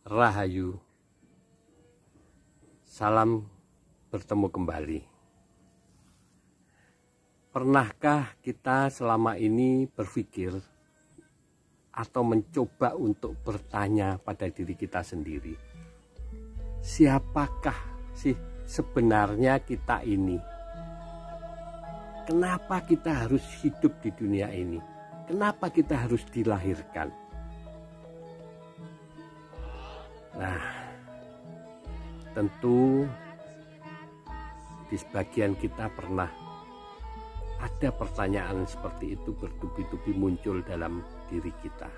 Rahayu, salam bertemu kembali. Pernahkah kita selama ini berpikir atau mencoba untuk bertanya pada diri kita sendiri, siapakah sih sebenarnya kita ini? Kenapa kita harus hidup di dunia ini? Kenapa kita harus dilahirkan? Nah, tentu di sebagian kita pernah ada pertanyaan seperti itu bertubi-tubi muncul dalam diri kita.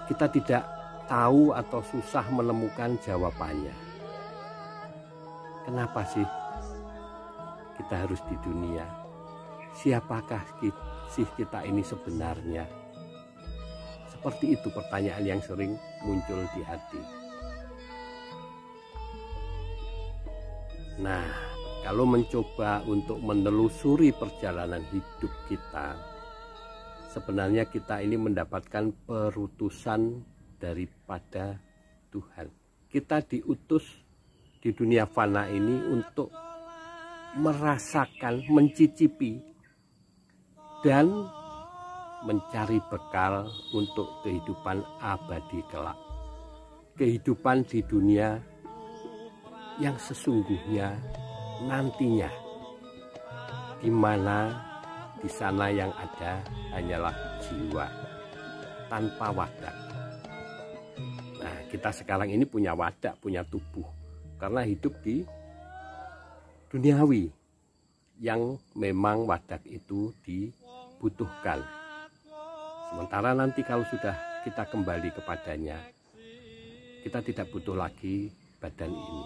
Kita tidak tahu atau susah menemukan jawabannya. Kenapa sih kita harus di dunia? Siapakah sih kita ini sebenarnya? Seperti itu pertanyaan yang sering muncul di hati. Nah, kalau mencoba untuk menelusuri perjalanan hidup kita, sebenarnya kita ini mendapatkan perutusan daripada Tuhan. Kita diutus di dunia fana ini untuk merasakan, mencicipi, dan mencari bekal untuk kehidupan abadi kelak. Kehidupan di dunia yang sesungguhnya nantinya, di mana di sana yang ada hanyalah jiwa tanpa wadah. Nah, kita sekarang ini punya wadah, punya tubuh, karena hidup di duniawi yang memang wadah itu dibutuhkan. Sementara nanti kalau sudah kita kembali kepadanya, kita tidak butuh lagi badan ini.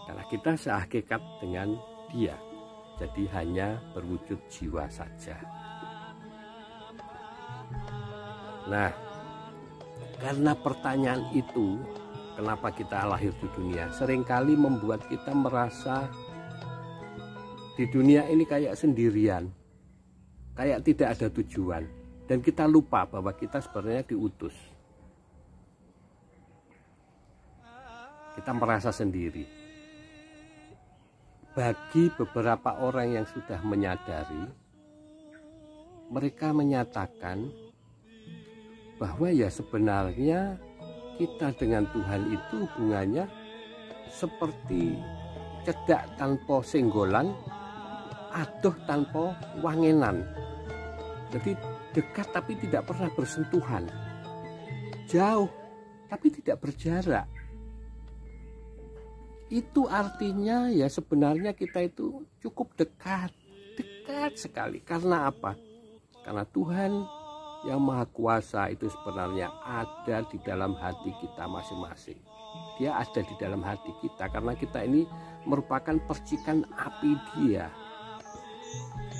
Karena kita sehakikat dengan Dia, jadi hanya berwujud jiwa saja. Nah, karena pertanyaan itu, kenapa kita lahir di dunia, seringkali membuat kita merasa di dunia ini kayak sendirian, kayak tidak ada tujuan, dan kita lupa bahwa kita sebenarnya diutus. Kita merasa sendiri. Bagi beberapa orang yang sudah menyadari, mereka menyatakan bahwa ya sebenarnya kita dengan Tuhan itu hubungannya seperti cedak tanpa senggolan, adoh tanpa wangenan. Jadi dekat tapi tidak pernah bersentuhan, jauh tapi tidak berjarak. Itu artinya ya sebenarnya kita itu cukup dekat sekali. Karena apa? Karena Tuhan yang Maha Kuasa itu sebenarnya ada di dalam hati kita masing-masing. Dia ada di dalam hati kita karena kita ini merupakan percikan api Dia.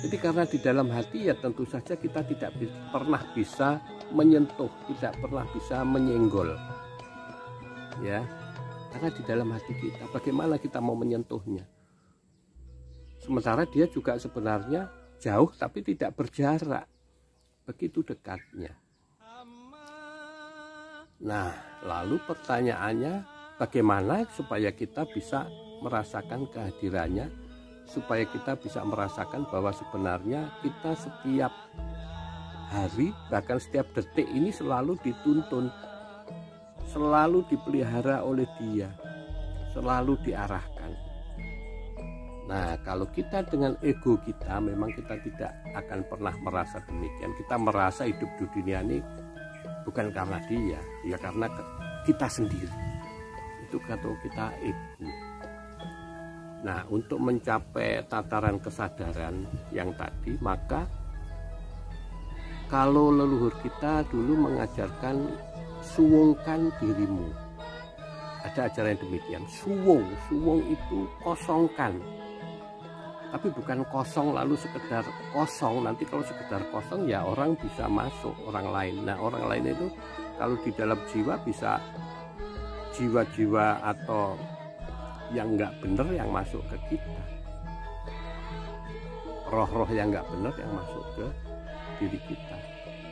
Jadi karena di dalam hati ya tentu saja kita tidak pernah bisa menyentuh, tidak pernah bisa menyenggol. Ya, karena di dalam hati kita, bagaimana kita mau menyentuhnya? Sementara Dia juga sebenarnya jauh tapi tidak berjarak, begitu dekatnya. Nah, lalu pertanyaannya, bagaimana supaya kita bisa merasakan kehadirannya? Supaya kita bisa merasakan bahwa sebenarnya kita setiap hari, bahkan setiap detik ini selalu dituntun, selalu dipelihara oleh Dia, selalu diarahkan. Nah, kalau kita dengan ego kita, memang kita tidak akan pernah merasa demikian. Kita merasa hidup di dunia ini bukan karena Dia, ya karena kita sendiri. Itu kata kita ego. Nah, untuk mencapai tataran kesadaran yang tadi, maka kalau leluhur kita dulu mengajarkan suwungkan dirimu. Ada ajaran yang demikian. Suwung itu kosongkan. Tapi bukan kosong lalu sekedar kosong. Nanti kalau sekedar kosong ya orang bisa masuk, orang lain. Nah, orang lain itu kalau di dalam jiwa bisa jiwa-jiwa atau yang nggak benar yang masuk ke kita, roh-roh yang nggak benar yang masuk ke diri kita.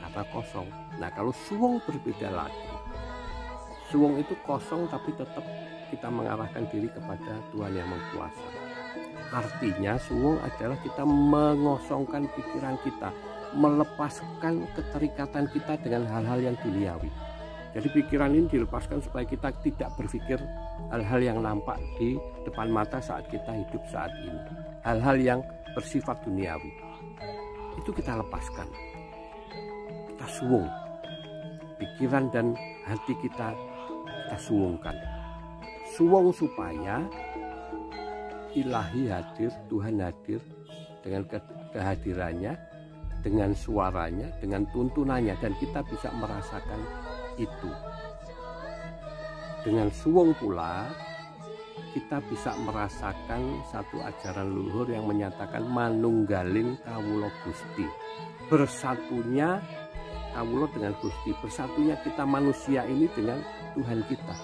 karena kosong. Nah, kalau suwung berbeda lagi. Suwung itu kosong tapi tetap kita mengarahkan diri kepada Tuhan yang mengkuasa. Artinya suwung adalah kita mengosongkan pikiran kita, melepaskan keterikatan kita dengan hal-hal yang duniawi. Jadi pikiran ini dilepaskan supaya kita tidak berpikir hal-hal yang nampak di depan mata saat kita hidup saat ini. Hal-hal yang bersifat duniawi. Itu kita lepaskan. Kita suwung. Pikiran dan hati kita suwungkan. Suwung supaya Ilahi hadir, Tuhan hadir dengan kehadirannya, dengan suaranya, dengan tuntunannya, dan kita bisa merasakan itu. Dengan suwung pula kita bisa merasakan satu ajaran luhur yang menyatakan manunggaling kawula Gusti. Bersatunya kawula dengan Gusti, bersatunya kita manusia ini dengan Tuhan kita.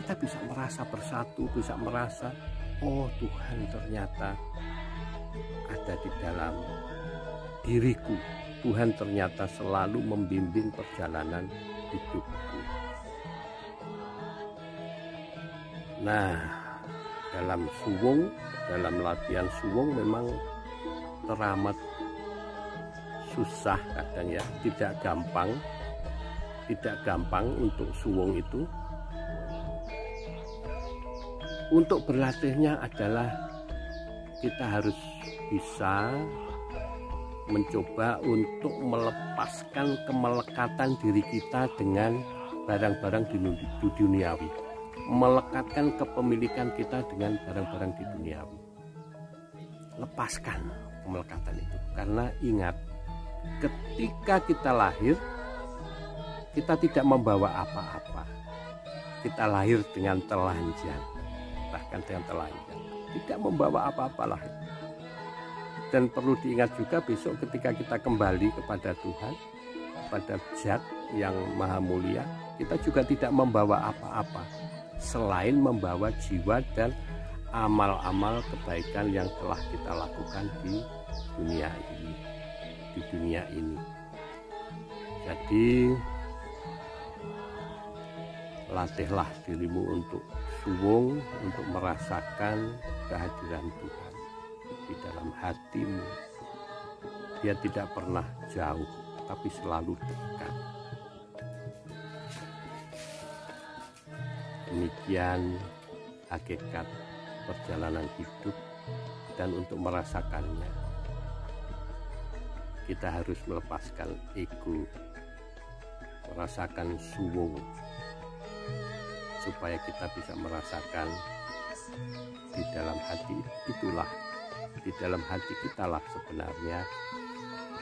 Kita bisa merasa bersatu, bisa merasa, oh Tuhan ternyata ada di dalam diriku. Tuhan ternyata selalu membimbing perjalanan hidupku. Nah, dalam suwung, dalam latihan suwung memang teramat susah kadang ya, tidak gampang untuk suwung itu. Untuk berlatihnya adalah kita harus bisa mencoba untuk melepaskan kemelekatan diri kita dengan barang-barang di duniawi, melekatkan kepemilikan kita dengan barang-barang di duniawi. Lepaskan kemelekatan itu, karena ingat, ketika kita lahir, kita tidak membawa apa-apa. Kita lahir dengan telanjang, bahkan dengan telanjang, tidak membawa apa-apa lahir. Dan perlu diingat juga besok ketika kita kembali kepada Tuhan, kepada Zat yang Maha Mulia, kita juga tidak membawa apa-apa selain membawa jiwa dan amal-amal kebaikan yang telah kita lakukan di dunia ini. Jadi latihlah dirimu untuk suwung, untuk merasakan kehadiran Tuhan di dalam hatimu. Dia tidak pernah jauh, tapi selalu dekat. Demikian hakikat perjalanan hidup, dan untuk merasakannya kita harus melepaskan ego, merasakan suwung, supaya kita bisa merasakan di dalam hati itulah, di dalam hati kitalah sebenarnya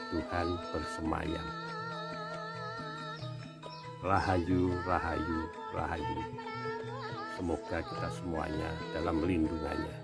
Tuhan bersemayam. Rahayu, rahayu, rahayu. Semoga kita semuanya dalam lindungannya.